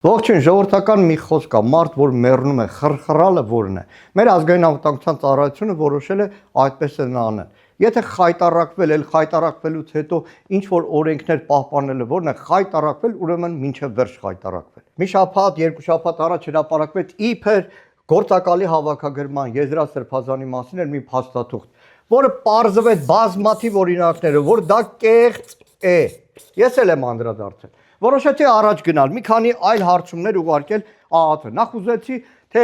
Ողջույն, ժողովրդական մի խոսք կա, մարդ, որ մեռնում է, խրխռալը որն է։ Մեր ազգային անվտանգության ծառայությունը որոշել է այդպես են անել։ Եթե խայտառակվել, էլ խայտառակվելուց հետո ինչ որ օրենքներ պահպանելը որն է, խայտառակվել, ուրեմն մինչև վերջ խայտառակվել։ Մի շաբաթ, երկու շաբաթ առաջ հրապարակվեց իբր գործակալի հավաքագրման Եզրասրբազանի մասին էր մի փաստաթուղթ, որը պարզվեց բազմաթիվ օրինակներով, որ դա կեղծ է։ Ես էլ եմ անդրադարձել։ Որոշեցի առաջ գնալ, մի քանի այլ հարցումներ ուղարկել ԱԱԹ-ը։ Նախ ուզեցի, թե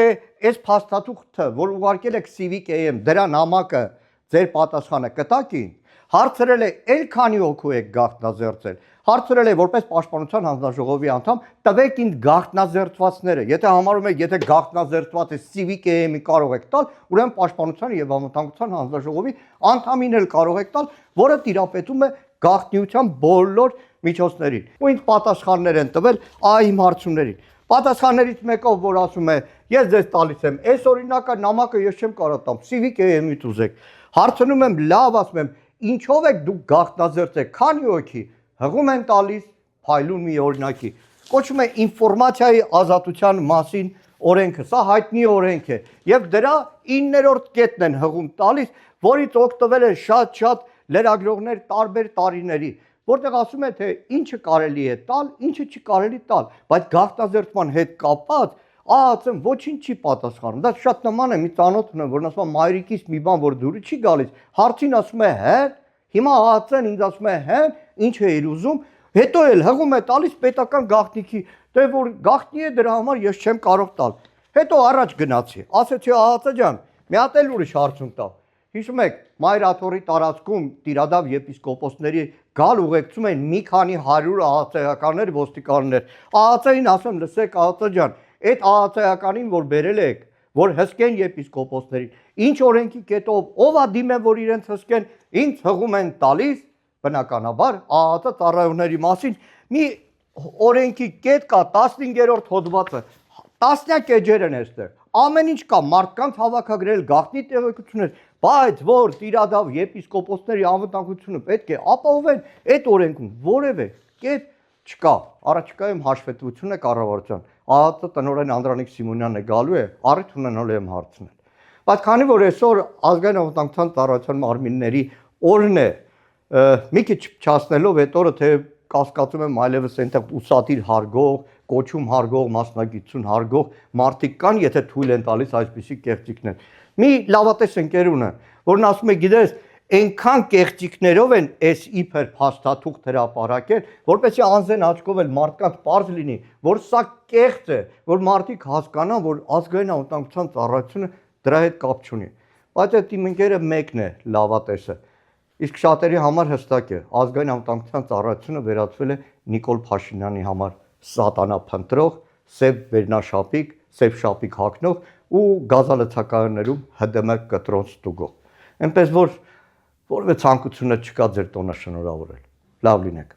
այս փաստաթուղթը, որ ուղարկել եք Civic-AM, դրա նամակը ձեր պատասխանը կտակին, հարցրել է, էլ քանի հոգու եք գաղտնաձերծել, հարցրել է որպես Պաշտպանության հանձնաժողովի անդամ, տվեք ինձ գաղտնաձերծվածները, եթե համարում եք, եթե գաղտնաձերծված է Civic-AM-ի կարող եք տալ, ուրեմն Պաշտպանության եւ Անվտանգության հանձնաժողովի անդամին էլ կարող եք տալ, որը տիրապետում է գաղտնիության բոլոր միջոցներին։ Ու ինձ պատասխաններ են տվել իմ հարցումներին։ Պատասխաններից մեկով, որ ասում է, ես ձեզ տալիս եմ, այս օրինակը նամակը ես չեմ կարող տամ, Civic-AM-ից ուզեք։ Հարցնում եմ, լավ, ասում եմ, ինչով եք դուք գաղտնաձերծեք, քանի հոգի, հղում են տալիս, փայլուն մի օրինակի։ Կոչվում է ինֆորմացիայի ազատության մասին օրենքը, սա հայտնի օրենք է, եւ դրա 9-րդ կետն են հղում տալիս, որից օգտվել են շատ լրագրողներ տարբեր տարիների, որտեղ ասում է, թե ինչը կարելի է տալ, ինչը չի կարելի տալ, բայց գաղտնաձերծման հետ կապված ԱԱՑ-ն ոչինչ չի պատասխանում։ Դա շատ նման է մի ծանոթ ունեմ, որն ասում է մայրիկից մի բան, որ դուրս չի գալիս, հարցին ասում է, հե, հիմա ԱԱՑ-ն ինձ ասում է, հե, ինչ է իր ուզում, հետո էլ հղում է տալիս պետական գաղտնիքի, դե որ գաղտնի է դրա համար ես չեմ կարող տալ։ Հետո առաջ գնացի, ասեցի ԱԱՑ ջան, մի հատ էլ ուրիշ հարցում տա։ Հիշում եք, Մայրաթորի տարածքում Տիրադավ եպիսկոպոսների գալ ուղեկցում են մի քանի 100 ԱԱՑ-ականներ, ոստիկաններ։ ԱԱՑ-ին ասում, լսեք ԱԱՑ ջան, այդ ԱԱՑ-ականին, որ բերել եք, որ հսկեն եպիսկոպոսներին, ինչ օրենքի կետով ով է դիմեն, որ իրենց հսկեն, ինձ հղում են տալիս, բնականաբար ԱԱՑ ծառայողների մասին մի օրենքի կետ կա 15-րդ հոդվածը, տասնյակ էջեր են այստեղ։ Ամեն ինչ կա, մարդկանց հավաքագրել, գաղտնի տեղեկություններ, բայց որ Տիրադավ եպիսկոպոսների անվտանգությունը պետք է ապահովեն, այդ օրենքում որևէ կետ չկա։ Առաջիկայում հաշվետվություն է կառավարության։ ԱԱՑ տնօրեն Անդրանիկ Սիմոնյանն է գալու է, առիթ ունենալու եմ հարցնել։ Բայց քանի որ այսօր ազգային անվտանգության ծառայության մարմինների օրն է, մի քիչ չասնելով այդ օրը, թե կասկածում եմ այլևս այնտեղ ուսադիր հարգող, կոչում հարգող, մասնագիտություն հարգող մարդիկ կան, եթե թույլ են տալիս այսպիսի կեղծիքներ։ Մի լավատես ընկեր ունը, որն ասում է, գիտես, այնքան կեղծիքներով են այս իբր փաստաթուղթ հրապարակել, որպեսզի անզեն աչքով էլ մարդկանց պարզ լինի, որ սա կեղծ է, որ մարդիկ հասկանան, որ ազգային անվտանգության ծառայությունը դրա հետ կապ չունի։ Բայց այդ իմ ընկերը մեկն է լավատեսը։ Իսկ շատերի համար հստակ է, ազգային անվտանգության ծառայությունը վերածվել է Նիկոլ Փաշինյանի համար սատանա փնտրող, սև վերնաշապիկ, սև շապիկ հագնող ու գազալցակայաններում ՀԴՄ կտրոն ստուգող։ Այնպես որ որևէ ցանկություն չկա ձեր տոնը շնորհավորել։ Լավ լինեք։